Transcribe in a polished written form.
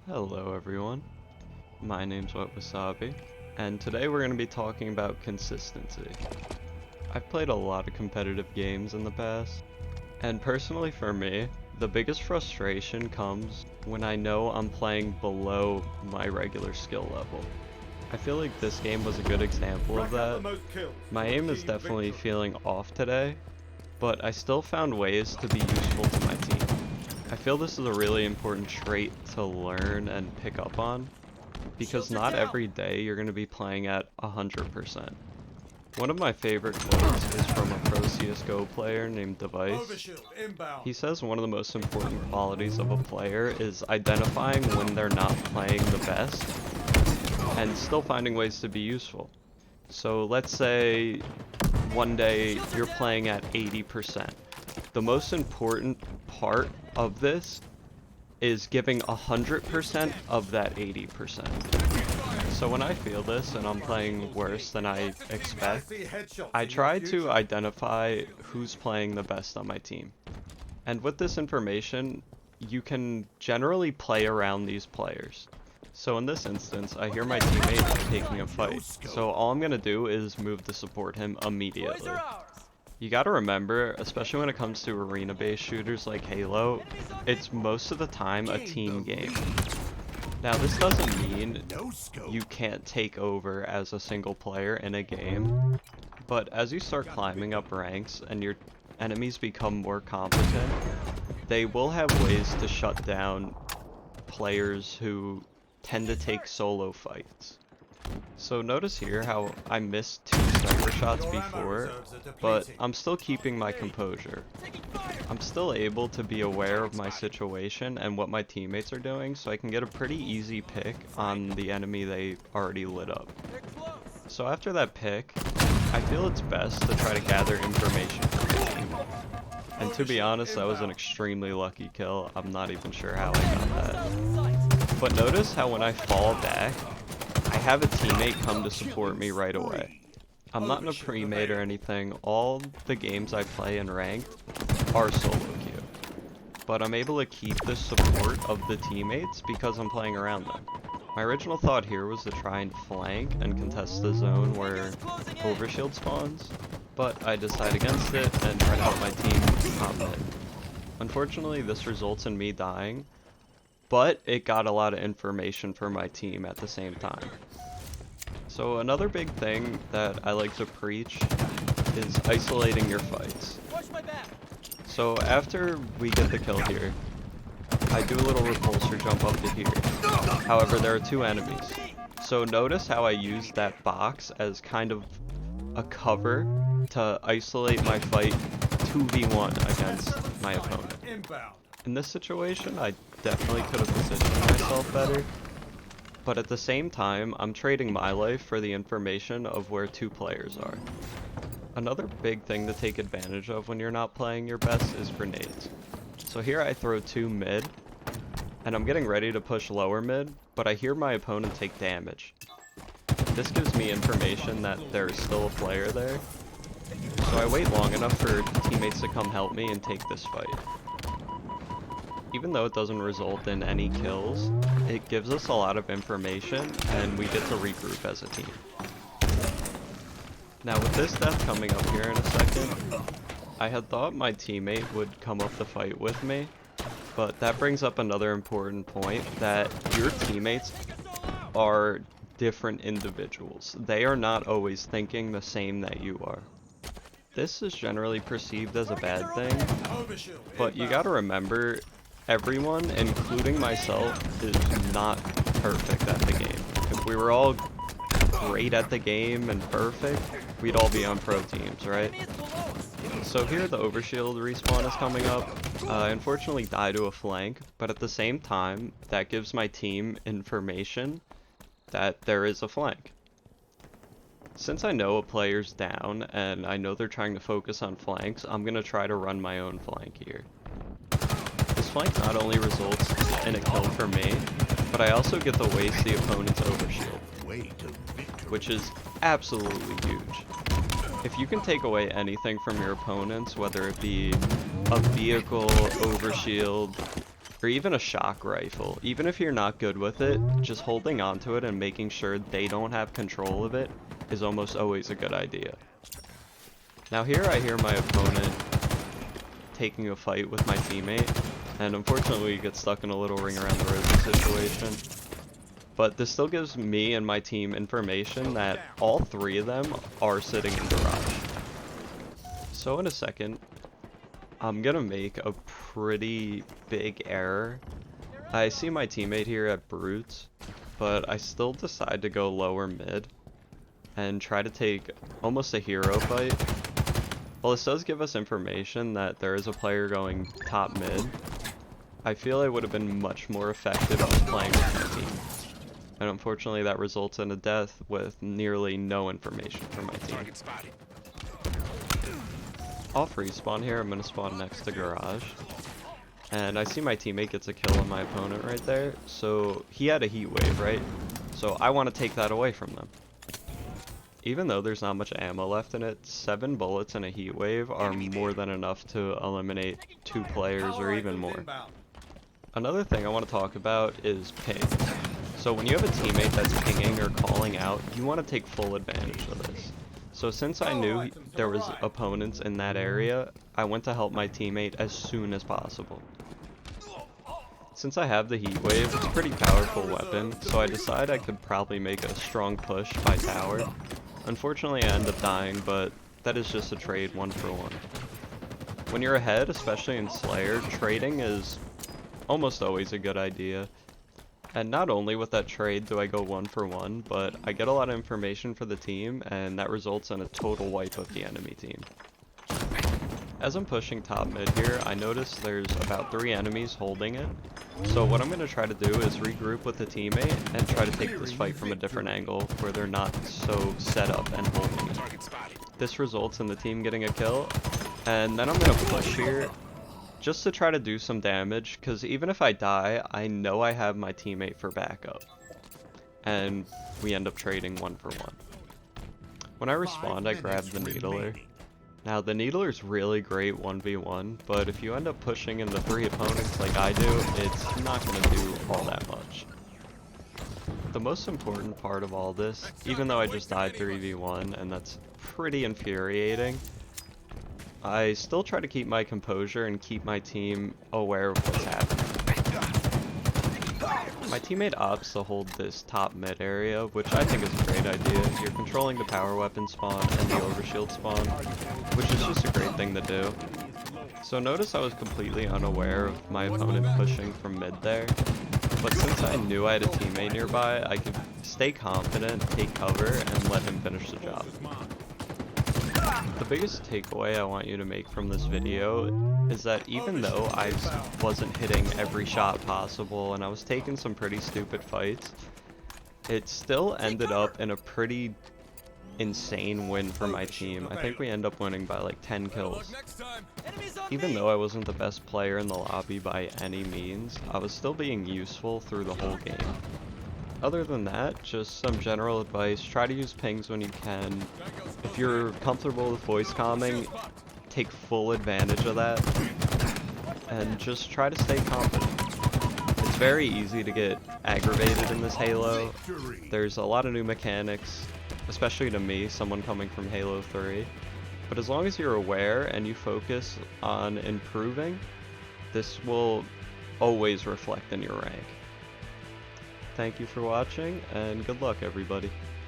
Hello everyone, my name's Wet Wasabi, and today we're going to be talking about consistency. I've played a lot of competitive games in the past, and personally for me, the biggest frustration comes when I know I'm playing below my regular skill level. I feel like this game was a good example of that. My aim is definitely feeling off today, but I still found ways to be useful to my team. I feel this is a really important trait to learn and pick up on, because not every day you're going to be playing at 100%. One of my favorite quotes is from a pro CSGO player named Device. He says one of the most important qualities of a player is identifying when they're not playing the best and still finding ways to be useful. So let's say one day you're playing at 80%. The most important part of this is giving 100% of that 80%. So when I feel this and I'm playing worse than I expect, I try to identify who's playing the best on my team. And with this information, you can generally play around these players. So in this instance, I hear my teammate taking a fight, so all I'm gonna do is move to support him immediately. You gotta remember, especially when it comes to arena-based shooters like Halo, it's most of the time a team game. Now this doesn't mean you can't take over as a single player in a game, but as you start climbing up ranks and your enemies become more competent, they will have ways to shut down players who tend to take solo fights. So notice here how I missed 2 sniper shots before, but I'm still keeping my composure. I'm still able to be aware of my situation and what my teammates are doing, so I can get a pretty easy pick on the enemy they already lit up. So after that pick, I feel it's best to try to gather information from my team. And to be honest, that was an extremely lucky kill. I'm not even sure how I got that. But notice how when I fall back, I have a teammate come to support me right away. I'm not in a pre-made or anything. All the games I play in ranked are solo queue. But I'm able to keep the support of the teammates because I'm playing around them. My original thought here was to try and flank and contest the zone where overshield spawns, but I decide against it and try to help my team pop it. Unfortunately, this results in me dying, but it got a lot of information for my team at the same time. So another big thing that I like to preach is isolating your fights. So after we get the kill here, I do a little repulsor jump up to here. However, there are 2 enemies. So notice how I use that box as kind of a cover to isolate my fight 2v1 against my opponent. In this situation, I definitely could have positioned myself better, but at the same time, I'm trading my life for the information of where 2 players are. Another big thing to take advantage of when you're not playing your best is grenades. So here I throw 2 mid, and I'm getting ready to push lower mid, but I hear my opponent take damage. This gives me information that there is still a player there, so I wait long enough for teammates to come help me and take this fight. Even though it doesn't result in any kills, it gives us a lot of information and we get to regroup as a team. Now with this death coming up here in a second, I had thought my teammate would come up to fight with me, but that brings up another important point, that your teammates are different individuals. They are not always thinking the same that you are. This is generally perceived as a bad thing, but you gotta remember, everyone, including myself, is not perfect at the game. If we were all great at the game and perfect, we'd all be on pro teams, right? So here the overshield respawn is coming up. I unfortunately die to a flank, but at the same time, that gives my team information that there is a flank. Since I know a player's down and I know they're trying to focus on flanks, I'm gonna try to run my own flank here. This flank not only results in a kill for me, but I also get to waste the opponent's overshield, which is absolutely huge. If you can take away anything from your opponents, whether it be a vehicle, overshield, or even a shock rifle. Even if you're not good with it, just holding onto it and making sure they don't have control of it is almost always a good idea. Now here I hear my opponent taking a fight with my teammate, and unfortunately we get stuck in a little ring around the rosy situation. But this still gives me and my team information that all three of them are sitting in garage. So in a second, I'm gonna make a pretty big error. I see my teammate here at Brutes, but I still decide to go lower mid and try to take almost a hero fight. While this does give us information that there is a player going top mid, I feel I would have been much more effective just playing with my team. And unfortunately that results in a death with nearly no information from my team. I'll free spawn here. I'm going to spawn next to garage. And I see my teammate gets a kill on my opponent right there. So he had a heat wave, right? So I want to take that away from them. Even though there's not much ammo left in it, 7 bullets and a heat wave are more than enough to eliminate 2 players or even more. Another thing I want to talk about is ping. So when you have a teammate that's pinging or calling out, you want to take full advantage of this. So since I knew there was opponents in that area, I went to help my teammate as soon as possible. Since I have the heat wave, it's a pretty powerful weapon, so I decided I could probably make a strong push by tower. Unfortunately I end up dying, but that is just a trade 1-for-1. When you're ahead, especially in Slayer, trading is almost always a good idea. And not only with that trade do I go 1-for-1, but I get a lot of information for the team, and that results in a total wipe of the enemy team. As I'm pushing top mid here, I notice there's about 3 enemies holding it. So what I'm going to try to do is regroup with the teammate and try to take this fight from a different angle where they're not so set up and holding it. This results in the team getting a kill, and then I'm going to push here just to try to do some damage, because even if I die, I know I have my teammate for backup. And we end up trading 1-for-1. When I respawn, I grab the Needler. Now the Needler's really great 1v1, but if you end up pushing into 3 opponents like I do, it's not going to do all that much. The most important part of all this, even though I just died 3v1, and that's pretty infuriating, I still try to keep my composure and keep my team aware of what's happening. My teammate opts to hold this top mid area, which I think is a great idea. You're controlling the power weapon spawn and the overshield spawn, which is just a great thing to do. So notice I was completely unaware of my opponent pushing from mid there, but since I knew I had a teammate nearby, I could stay confident, take cover, and let him finish the job. The biggest takeaway I want you to make from this video is that even though I wasn't hitting every shot possible and I was taking some pretty stupid fights, it still ended up in a pretty insane win for my team. I think we end up winning by like 10 kills. Even though I wasn't the best player in the lobby by any means, I was still being useful through the whole game. Other than that, just some general advice: try to use pings when you can. If you're comfortable with voice calming, take full advantage of that, and just try to stay confident. It's very easy to get aggravated in this Halo. There's a lot of new mechanics, especially to me, someone coming from Halo 3. But as long as you're aware and you focus on improving, this will always reflect in your rank. Thank you for watching, and good luck everybody.